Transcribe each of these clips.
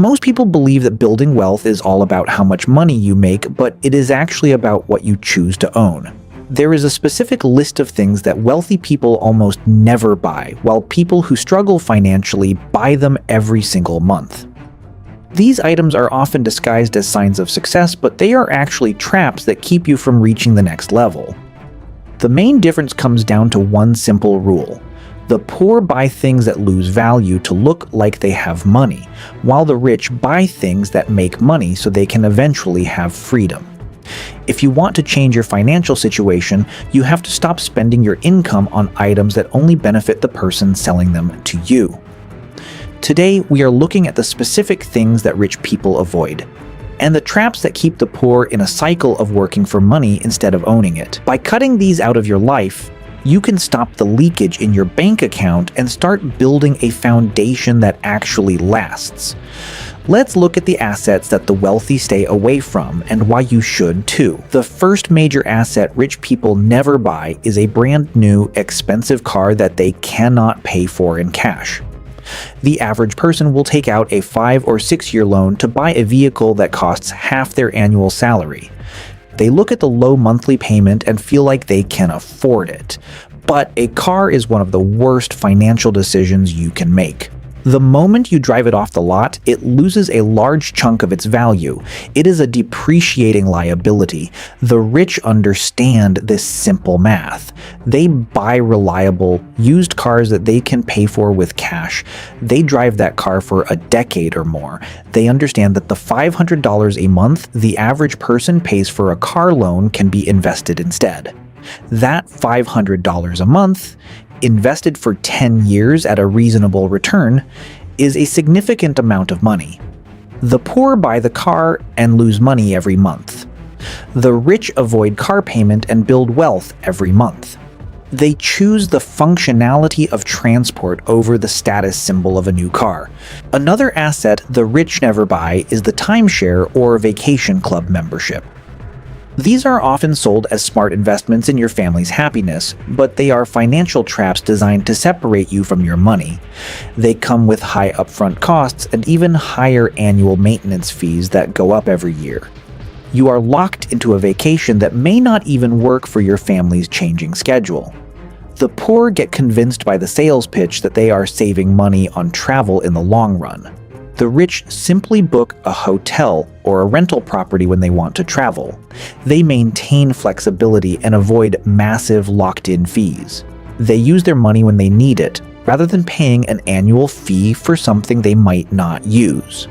Most people believe that building wealth is all about how much money you make, but it is actually about what you choose to own. There is a specific list of things that wealthy people almost never buy, while people who struggle financially buy them every single month. These items are often disguised as signs of success, but they are actually traps that keep you from reaching the next level. The main difference comes down to one simple rule. The poor buy things that lose value to look like they have money, while the rich buy things that make money so they can eventually have freedom. If you want to change your financial situation, you have to stop spending your income on items that only benefit the person selling them to you. Today, we are looking at the specific things that rich people avoid, and the traps that keep the poor in a cycle of working for money instead of owning it. By cutting these out of your life, you can stop the leakage in your bank account and start building a foundation that actually lasts. Let's look at the assets that the wealthy stay away from and why you should too. The first major asset rich people never buy is a brand new, expensive car that they cannot pay for in cash. The average person will take out a 5 or 6 year loan to buy a vehicle that costs half their annual salary. They look at the low monthly payment and feel like they can afford it. But a car is one of the worst financial decisions you can make. The moment you drive it off the lot, it loses a large chunk of its value. It is a depreciating liability. The rich understand this simple math. They buy reliable, used cars that they can pay for with cash. They drive that car for a decade or more. They understand that the $500 a month the average person pays for a car loan can be invested instead. That $500 a month, invested for 10 years at a reasonable return, is a significant amount of money. The poor buy the car and lose money every month. The rich avoid car payment and build wealth every month. They choose the functionality of transport over the status symbol of a new car. Another asset the rich never buy is the timeshare or vacation club membership. These are often sold as smart investments in your family's happiness, but they are financial traps designed to separate you from your money. They come with high upfront costs and even higher annual maintenance fees that go up every year. You are locked into a vacation that may not even work for your family's changing schedule. The poor get convinced by the sales pitch that they are saving money on travel in the long run. The rich simply book a hotel or a rental property when they want to travel. They maintain flexibility and avoid massive locked-in fees. They use their money when they need it, rather than paying an annual fee for something they might not use.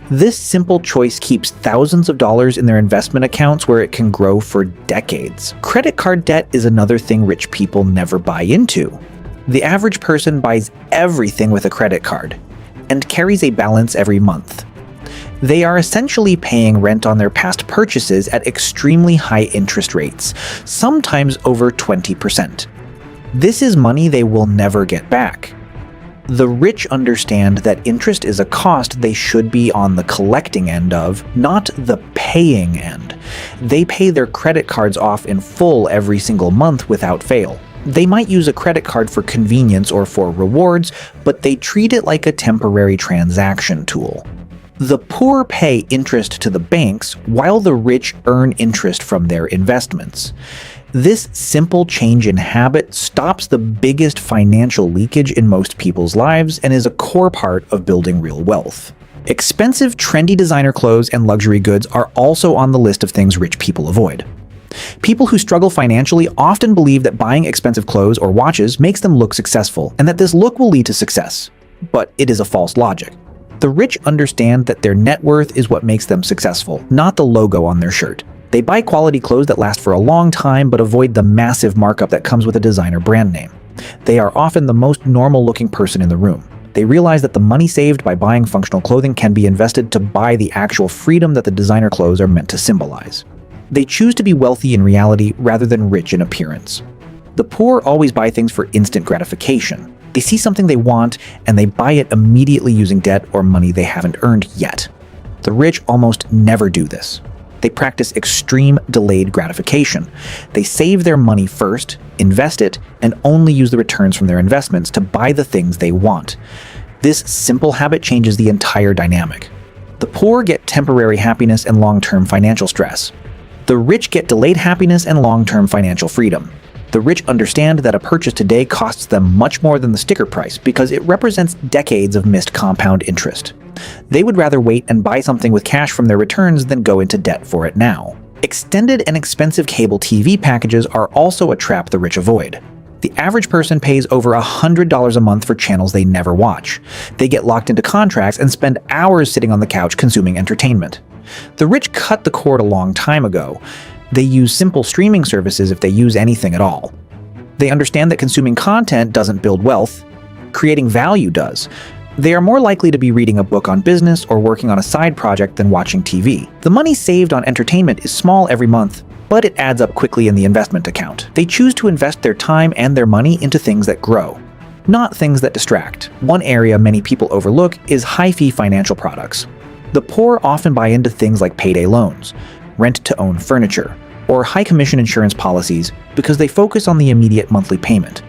This simple choice keeps thousands of dollars in their investment accounts where it can grow for decades. Credit card debt is another thing rich people never buy into. The average person buys everything with a credit card and carries a balance every month. They are essentially paying rent on their past purchases at extremely high interest rates, sometimes over 20%. This is money they will never get back. The rich understand that interest is a cost they should be on the collecting end of, not the paying end. They pay their credit cards off in full every single month without fail. They might use a credit card for convenience or for rewards, but they treat it like a temporary transaction tool. The poor pay interest to the banks, while the rich earn interest from their investments. This simple change in habit stops the biggest financial leakage in most people's lives and is a core part of building real wealth. Expensive, trendy designer clothes and luxury goods are also on the list of things rich people avoid. People who struggle financially often believe that buying expensive clothes or watches makes them look successful, and that this look will lead to success. But it is a false logic. The rich understand that their net worth is what makes them successful, not the logo on their shirt. They buy quality clothes that last for a long time but avoid the massive markup that comes with a designer brand name. They are often the most normal-looking person in the room. They realize that the money saved by buying functional clothing can be invested to buy the actual freedom that the designer clothes are meant to symbolize. They choose to be wealthy in reality rather than rich in appearance. The poor always buy things for instant gratification. They see something they want and they buy it immediately using debt or money they haven't earned yet. The rich almost never do this. They practice extreme delayed gratification. They save their money first, invest it, and only use the returns from their investments to buy the things they want. This simple habit changes the entire dynamic. The poor get temporary happiness and long-term financial stress. The rich get delayed happiness and long-term financial freedom. The rich understand that a purchase today costs them much more than the sticker price because it represents decades of missed compound interest. They would rather wait and buy something with cash from their returns than go into debt for it now. Extended and expensive cable TV packages are also a trap the rich avoid. The average person pays over $100 a month for channels they never watch. They get locked into contracts and spend hours sitting on the couch consuming entertainment. The rich cut the cord a long time ago. They use simple streaming services if they use anything at all. They understand that consuming content doesn't build wealth. Creating value does. They are more likely to be reading a book on business or working on a side project than watching TV. The money saved on entertainment is small every month, but it adds up quickly in the investment account. They choose to invest their time and their money into things that grow, not things that distract. One area many people overlook is high-fee financial products. The poor often buy into things like payday loans, rent-to-own furniture, or high-commission insurance policies because they focus on the immediate monthly payment.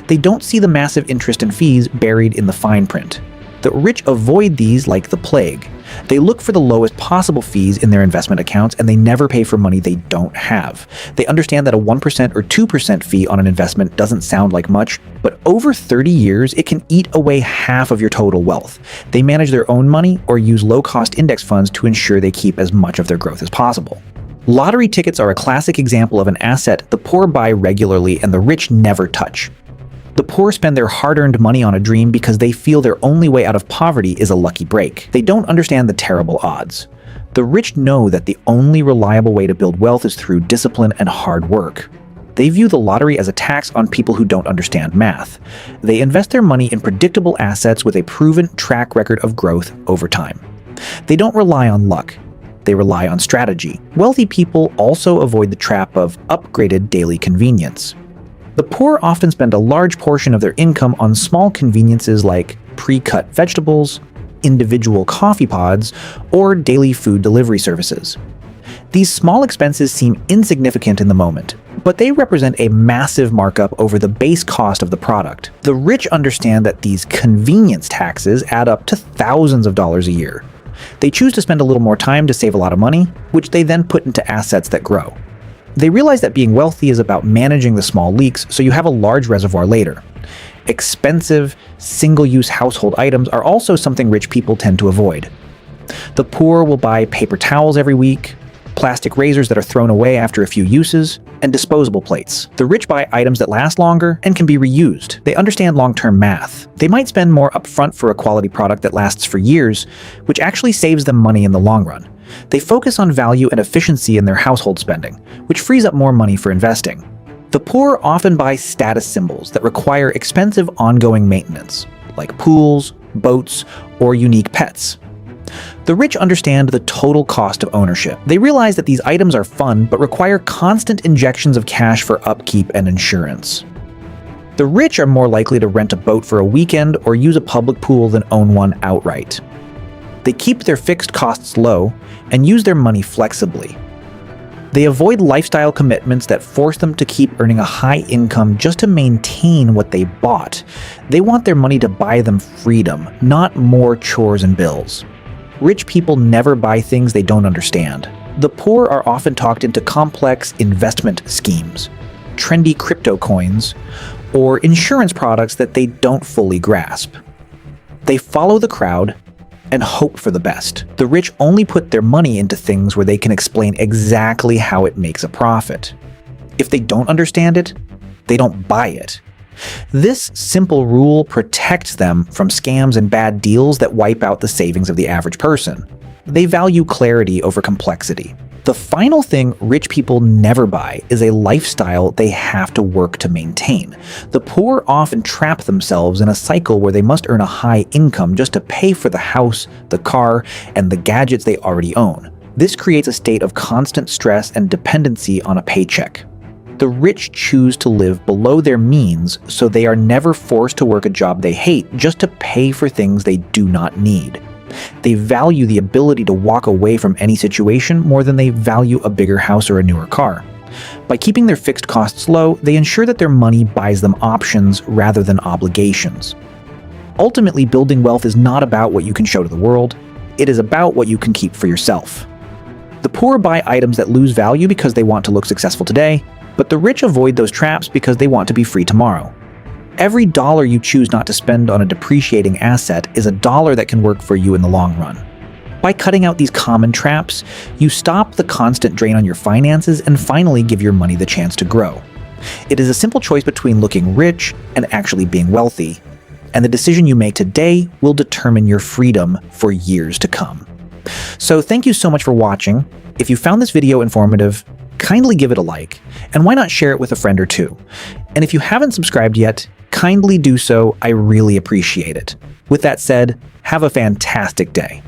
They don't see the massive interest and fees buried in the fine print. The rich avoid these like the plague. They look for the lowest possible fees in their investment accounts, and they never pay for money they don't have. They understand that a 1% or 2% fee on an investment doesn't sound like much, but over 30 years, it can eat away half of your total wealth. They manage their own money or use low-cost index funds to ensure they keep as much of their growth as possible. Lottery tickets are a classic example of an asset the poor buy regularly and the rich never touch. The poor spend their hard-earned money on a dream because they feel their only way out of poverty is a lucky break. They don't understand the terrible odds. The rich know that the only reliable way to build wealth is through discipline and hard work. They view the lottery as a tax on people who don't understand math. They invest their money in predictable assets with a proven track record of growth over time. They don't rely on luck. They rely on strategy. Wealthy people also avoid the trap of upgraded daily convenience. The poor often spend a large portion of their income on small conveniences like pre-cut vegetables, individual coffee pods, or daily food delivery services. These small expenses seem insignificant in the moment, but they represent a massive markup over the base cost of the product. The rich understand that these convenience taxes add up to thousands of dollars a year. They choose to spend a little more time to save a lot of money, which they then put into assets that grow. They realize that being wealthy is about managing the small leaks so you have a large reservoir later. Expensive, single-use household items are also something rich people tend to avoid. The poor will buy paper towels every week, plastic razors that are thrown away after a few uses, and disposable plates. The rich buy items that last longer and can be reused. They understand long-term math. They might spend more upfront for a quality product that lasts for years, which actually saves them money in the long run. They focus on value and efficiency in their household spending, which frees up more money for investing. The poor often buy status symbols that require expensive ongoing maintenance, like pools, boats, or unique pets. The rich understand the total cost of ownership. They realize that these items are fun but require constant injections of cash for upkeep and insurance. The rich are more likely to rent a boat for a weekend or use a public pool than own one outright. They keep their fixed costs low and use their money flexibly. They avoid lifestyle commitments that force them to keep earning a high income just to maintain what they bought. They want their money to buy them freedom, not more chores and bills. Rich people never buy things they don't understand. The poor are often talked into complex investment schemes, trendy crypto coins, or insurance products that they don't fully grasp. They follow the crowd and hope for the best. The rich only put their money into things where they can explain exactly how it makes a profit. If they don't understand it, they don't buy it. This simple rule protects them from scams and bad deals that wipe out the savings of the average person. They value clarity over complexity. The final thing rich people never buy is a lifestyle they have to work to maintain. The poor often trap themselves in a cycle where they must earn a high income just to pay for the house, the car, and the gadgets they already own. This creates a state of constant stress and dependency on a paycheck. The rich choose to live below their means, so they are never forced to work a job they hate just to pay for things they do not need. They value the ability to walk away from any situation more than they value a bigger house or a newer car. By keeping their fixed costs low, they ensure that their money buys them options rather than obligations. Ultimately, building wealth is not about what you can show to the world. It is about what you can keep for yourself. The poor buy items that lose value because they want to look successful today, but the rich avoid those traps because they want to be free tomorrow. Every dollar you choose not to spend on a depreciating asset is a dollar that can work for you in the long run. By cutting out these common traps, you stop the constant drain on your finances and finally give your money the chance to grow. It is a simple choice between looking rich and actually being wealthy, and the decision you make today will determine your freedom for years to come. So thank you so much for watching. If you found this video informative, kindly give it a like, and why not share it with a friend or two? And if you haven't subscribed yet, kindly do so. I really appreciate it. With that said, have a fantastic day.